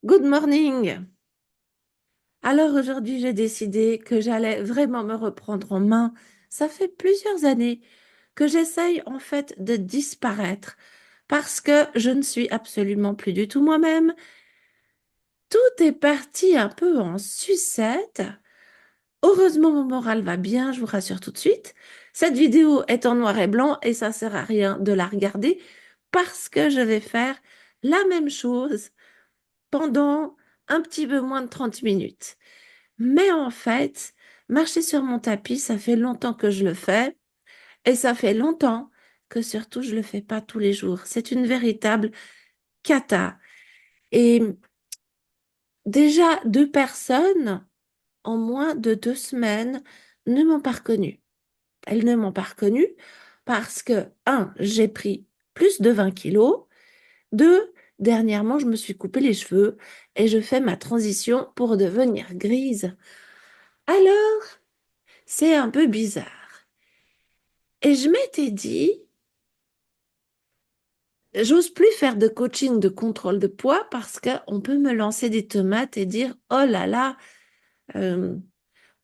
Good morning. Alors aujourd'hui, j'ai décidé que j'allais vraiment me reprendre en main. Ça fait plusieurs années que j'essaye en fait de disparaître parce que je ne suis absolument plus du tout moi-même. Tout est parti un peu en sucette. Heureusement, mon moral va bien, je vous rassure tout de suite. Cette vidéo est en noir et blanc et ça sert à rien de la regarder parce que je vais faire la même chose pendant un petit peu moins de 30 minutes. Mais en fait, marcher sur mon tapis, ça fait longtemps que je le fais et ça fait longtemps que surtout je le fais pas tous les jours. C'est une véritable cata. Et déjà, 2 personnes en moins de 2 semaines ne m'ont pas reconnue. Elles ne m'ont pas reconnue parce que, un, j'ai pris plus de 20 kilos. Deux, dernièrement, je me suis coupé les cheveux et je fais ma transition pour devenir grise. Alors, c'est un peu bizarre. Et je m'étais dit, j'ose plus faire de coaching de contrôle de poids parce qu'on peut me lancer des tomates et dire, oh là là, euh,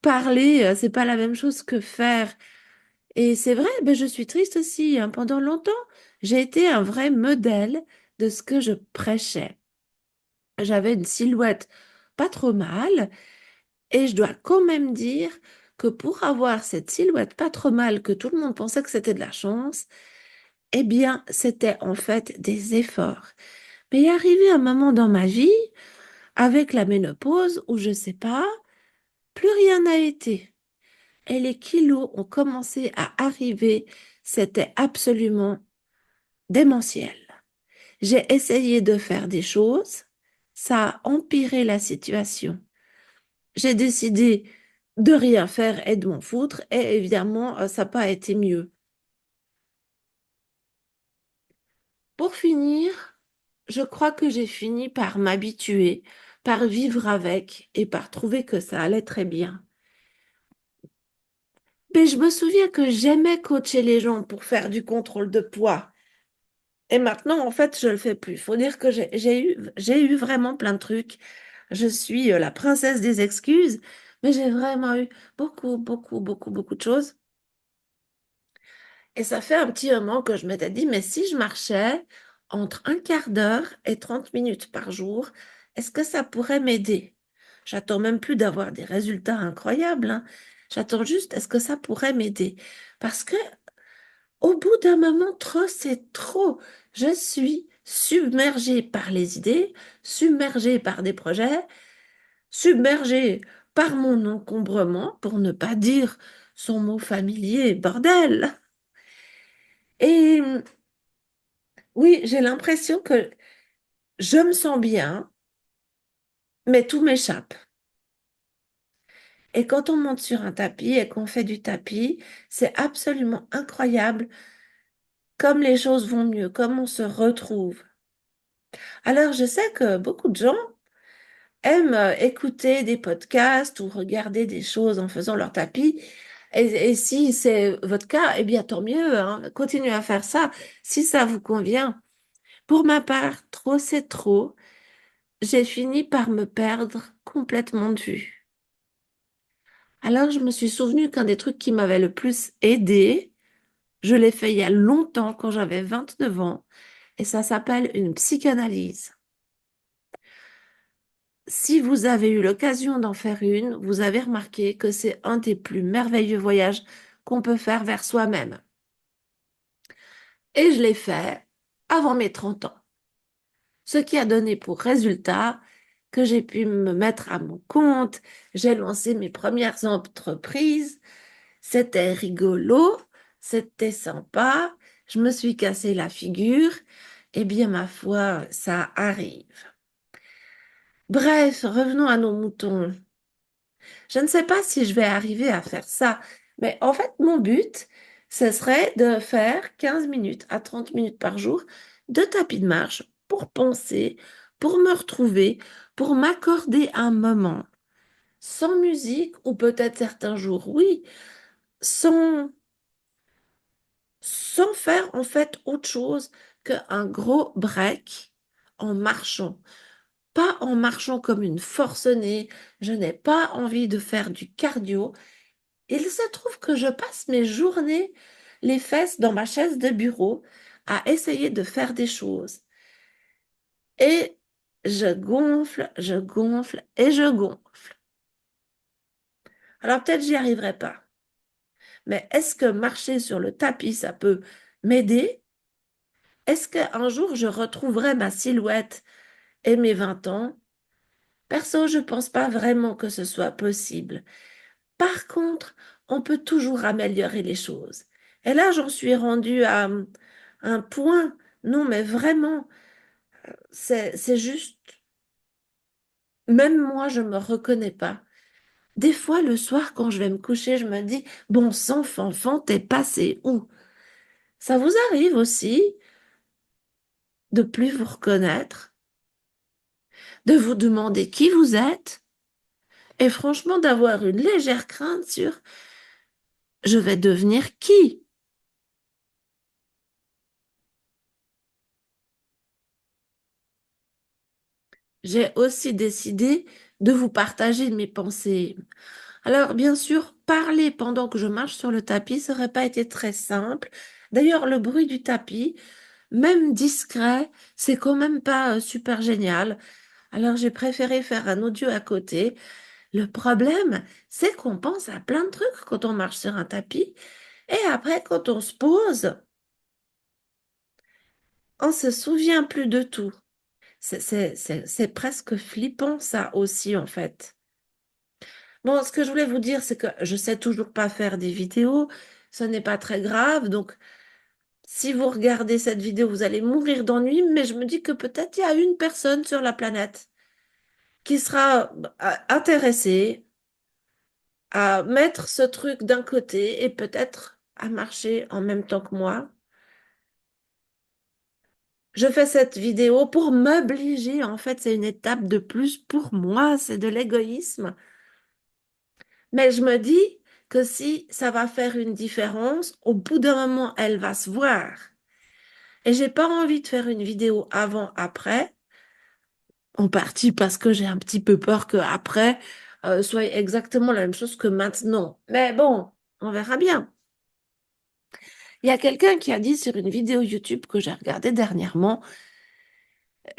parler, c'est pas la même chose que faire. Et c'est vrai, ben, je suis triste aussi, hein. Pendant longtemps, j'ai été un vrai modèle de ce que je prêchais. J'avais une silhouette pas trop mal et je dois quand même dire que pour avoir cette silhouette pas trop mal, que tout le monde pensait que c'était de la chance, eh bien, c'était en fait des efforts. Mais il est arrivé un moment dans ma vie, avec la ménopause, où je sais pas, plus rien n'a été. Et les kilos ont commencé à arriver. C'était absolument démentiel. J'ai essayé de faire des choses. Ça a empiré la situation. J'ai décidé de rien faire et de m'en foutre. Et évidemment, ça n'a pas été mieux. Pour finir, je crois que j'ai fini par m'habituer, par vivre avec et par trouver que ça allait très bien. Mais je me souviens que j'aimais coacher les gens pour faire du contrôle de poids. Et maintenant, en fait, je le fais plus. Il faut dire que j'ai eu vraiment plein de trucs. Je suis la princesse des excuses, mais j'ai vraiment eu beaucoup, beaucoup, beaucoup, beaucoup de choses. Et ça fait un petit moment que je m'étais dit, mais si je marchais entre un quart d'heure et 30 minutes par jour, est-ce que ça pourrait m'aider? J'attends même plus d'avoir des résultats incroyables, hein. J'attends juste, est-ce que ça pourrait m'aider? Parce que au bout d'un moment, trop, c'est trop. Je suis submergée par les idées, submergée par des projets, submergée par mon encombrement, pour ne pas dire son mot familier, bordel. Et oui, j'ai l'impression que je me sens bien, mais tout m'échappe. Et quand on monte sur un tapis et qu'on fait du tapis, c'est absolument incroyable comme les choses vont mieux, comme on se retrouve. Alors, je sais que beaucoup de gens aiment écouter des podcasts ou regarder des choses en faisant leur tapis. Et si c'est votre cas, eh bien, tant mieux, hein. Continuez à faire ça si ça vous convient. Pour ma part, trop c'est trop. J'ai fini par me perdre complètement de vue. Alors, je me suis souvenu qu'un des trucs qui m'avait le plus aidé, je l'ai fait il y a longtemps, quand j'avais 29 ans, et ça s'appelle une psychanalyse. Si vous avez eu l'occasion d'en faire une, vous avez remarqué que c'est un des plus merveilleux voyages qu'on peut faire vers soi-même. Et je l'ai fait avant mes 30 ans. Ce qui a donné pour résultat que j'ai pu me mettre à mon compte, j'ai lancé mes premières entreprises. C'était rigolo, c'était sympa, je me suis cassé la figure, et bien ma foi, ça arrive. Bref, revenons à nos moutons. Je ne sais pas si je vais arriver à faire ça, mais en fait, mon but, ce serait de faire 15 minutes à 30 minutes par jour de tapis de marche pour penser, pour me retrouver, pour m'accorder un moment, sans musique, ou peut-être certains jours, oui, sans sans faire en fait autre chose qu'un gros break en marchant. pas en marchant comme une forcenée, je n'ai pas envie de faire du cardio. Il se trouve que je passe mes journées les fesses dans ma chaise de bureau à essayer de faire des choses. Et je gonfle et je gonfle. Alors peut-être j'y arriverai pas. Mais est-ce que marcher sur le tapis, ça peut m'aider? Est-ce qu'un jour je retrouverai ma silhouette et mes 20 ans? Perso, je pense pas vraiment que ce soit possible. Par contre, on peut toujours améliorer les choses. Et là, j'en suis rendue à un point. Non, mais vraiment, c'est juste, même moi, je me reconnais pas. Des fois, le soir, quand je vais me coucher, je me dis, bon sang, Fanfan, t'es passé où? Ça vous arrive aussi de plus vous reconnaître, de vous demander qui vous êtes, et franchement d'avoir une légère crainte sur je vais devenir qui? J'ai aussi décidé de vous partager mes pensées. Alors, bien sûr, parler pendant que je marche sur le tapis, ça n'aurait pas été très simple. D'ailleurs, le bruit du tapis, même discret, c'est quand même pas super génial. Alors, j'ai préféré faire un audio à côté. Le problème, c'est qu'on pense à plein de trucs quand on marche sur un tapis. Et après, quand on se pose, on se souvient plus de tout. C'est presque flippant, ça aussi, en fait. Bon, ce que je voulais vous dire, c'est que je sais toujours pas faire des vidéos. Ce n'est pas très grave. Donc, si vous regardez cette vidéo, vous allez mourir d'ennui. Mais je me dis que peut-être il y a une personne sur la planète qui sera intéressée à mettre ce truc d'un côté et peut-être à marcher en même temps que moi. Je fais cette vidéo pour m'obliger. En fait, c'est une étape de plus pour moi. C'est de l'égoïsme. Mais je me dis que si ça va faire une différence, au bout d'un moment, elle va se voir. Et j'ai pas envie de faire une vidéo avant-après, en partie parce que j'ai un petit peu peur que après soit exactement la même chose que maintenant. Mais bon, on verra bien. Il y a quelqu'un qui a dit sur une vidéo YouTube que j'ai regardée dernièrement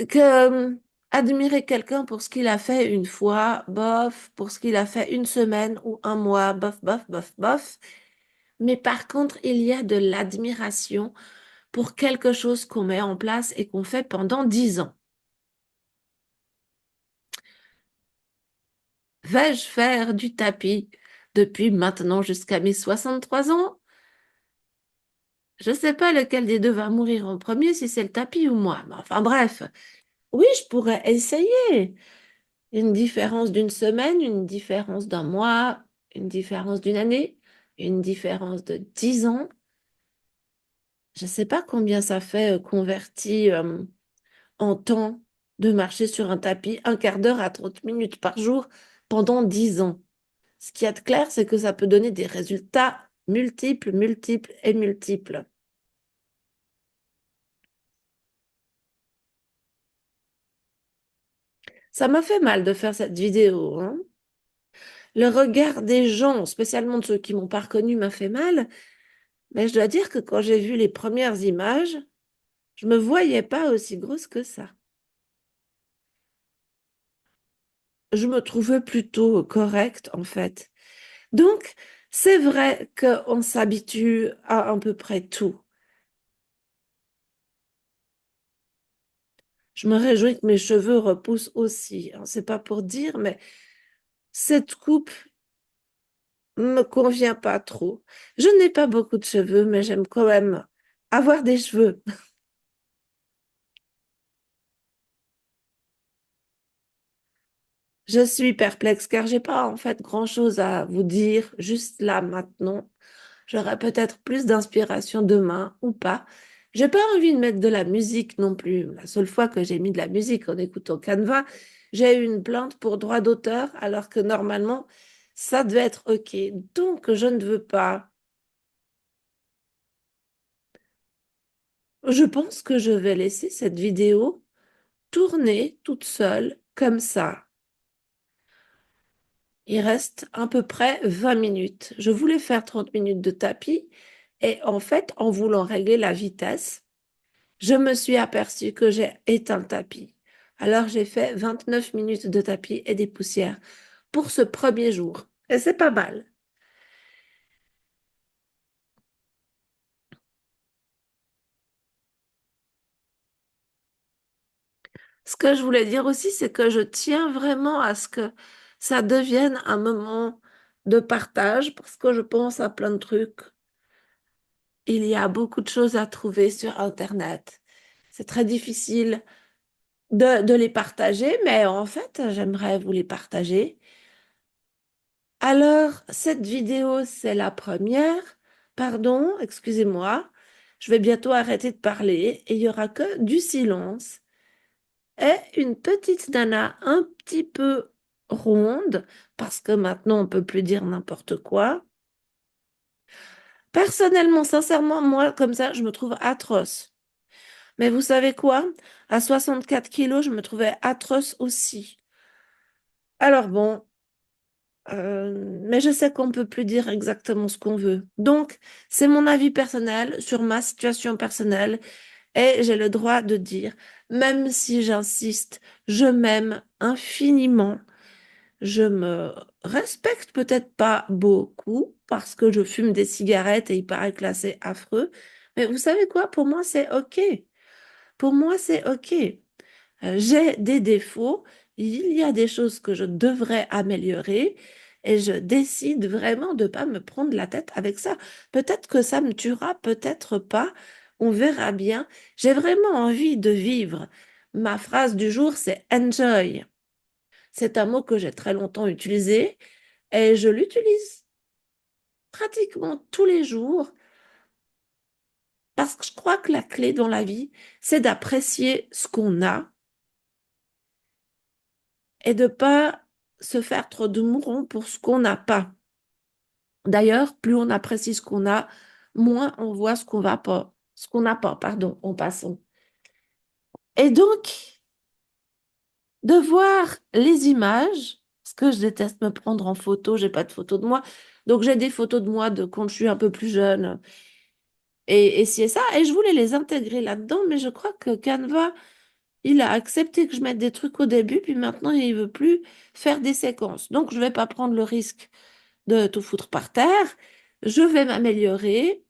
que admirer quelqu'un pour ce qu'il a fait une fois, bof, pour ce qu'il a fait une semaine ou un mois, bof, bof, bof, bof. Mais par contre, il y a de l'admiration pour quelque chose qu'on met en place et qu'on fait pendant 10 ans. Vais-je faire du tapis depuis maintenant jusqu'à mes 63 ans? Je ne sais pas lequel des deux va mourir en premier, si c'est le tapis ou moi. Mais enfin bref, oui, je pourrais essayer. Une différence d'une semaine, une différence d'un mois, une différence d'une année, une différence de 10 ans. Je ne sais pas combien ça fait converti en temps de marcher sur un tapis un quart d'heure à 30 minutes par jour pendant 10 ans. Ce qui est clair, c'est que ça peut donner des résultats multiples, multiples et multiples. Ça m'a fait mal de faire cette vidéo, hein. Le regard des gens, spécialement de ceux qui m'ont pas reconnu, m'a fait mal. Mais je dois dire que quand j'ai vu les premières images, je me voyais pas aussi grosse que ça. Je me trouvais plutôt correcte, en fait. Donc, c'est vrai qu'on s'habitue à peu près tout. Je me réjouis que mes cheveux repoussent aussi, hein. C'est pas pour dire, mais cette coupe me convient pas trop. Je n'ai pas beaucoup de cheveux, mais j'aime quand même avoir des cheveux. Je suis perplexe car j'ai pas en fait grand-chose à vous dire juste là maintenant. J'aurai peut-être plus d'inspiration demain ou pas. J'ai pas envie de mettre de la musique non plus. La seule fois que j'ai mis de la musique en écoutant Canva, j'ai eu une plainte pour droit d'auteur alors que normalement ça devait être OK. Donc je ne veux pas. Je pense que je vais laisser cette vidéo tourner toute seule comme ça. Il reste à peu près 20 minutes. Je voulais faire 30 minutes de tapis et en fait, en voulant régler la vitesse, je me suis aperçue que j'ai éteint le tapis. Alors j'ai fait 29 minutes de tapis et des poussières pour ce premier jour. Et c'est pas mal. Ce que je voulais dire aussi, c'est que je tiens vraiment à ce que ça devienne un moment de partage parce que je pense à plein de trucs. Il y a beaucoup de choses à trouver sur Internet. C'est très difficile de les partager, mais en fait, j'aimerais vous les partager. Alors, cette vidéo, c'est la première. Pardon, excusez-moi. Je vais bientôt arrêter de parler et il y aura que du silence et une petite nana un petit peu ronde, parce que maintenant on peut plus dire n'importe quoi. Personnellement, sincèrement, moi, comme ça, je me trouve atroce. Mais vous savez quoi? À 64 kilos, je me trouvais atroce aussi. Alors bon, mais je sais qu'on peut plus dire exactement ce qu'on veut. Donc, c'est mon avis personnel sur ma situation personnelle et j'ai le droit de dire, même si j'insiste, je m'aime infiniment. Je me respecte peut-être pas beaucoup parce que je fume des cigarettes et il paraît que là c'est affreux. Mais vous savez quoi? Pour moi, c'est OK. Pour moi, c'est OK. J'ai des défauts. Il y a des choses que je devrais améliorer et je décide vraiment de pas me prendre la tête avec ça. Peut-être que ça me tuera, peut-être pas. On verra bien. J'ai vraiment envie de vivre. Ma phrase du jour, c'est enjoy. C'est un mot que j'ai très longtemps utilisé et je l'utilise pratiquement tous les jours parce que je crois que la clé dans la vie, c'est d'apprécier ce qu'on a et de pas se faire trop de mourons pour ce qu'on n'a pas. D'ailleurs, plus on apprécie ce qu'on a, moins on voit ce qu'on va pas, ce qu'on n'a pas, pardon, en passant. Et donc, de voir les images, parce que je déteste me prendre en photo, j'ai pas de photo de moi, donc j'ai des photos de moi de quand je suis un peu plus jeune, et c'est ça, et je voulais les intégrer là-dedans, mais je crois que Canva, il a accepté que je mette des trucs au début, puis maintenant, il veut plus faire des séquences. Donc, je vais pas prendre le risque de tout foutre par terre. Je vais m'améliorer,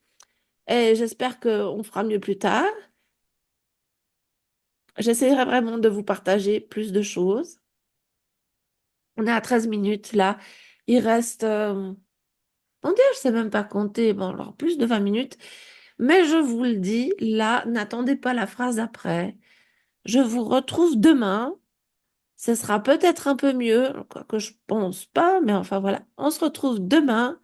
et j'espère qu'on fera mieux plus tard. J'essaierai vraiment de vous partager plus de choses. On est à 13 minutes, là. Il reste, mon Dieu, je sais même pas compter, bon, alors plus de 20 minutes. Mais je vous le dis, là, n'attendez pas la phrase après. Je vous retrouve demain. Ce sera peut-être un peu mieux, quoique je pense pas, mais enfin voilà. On se retrouve demain.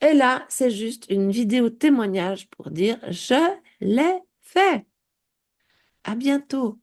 Et là, c'est juste une vidéo témoignage pour dire je l'ai fait. À bientôt.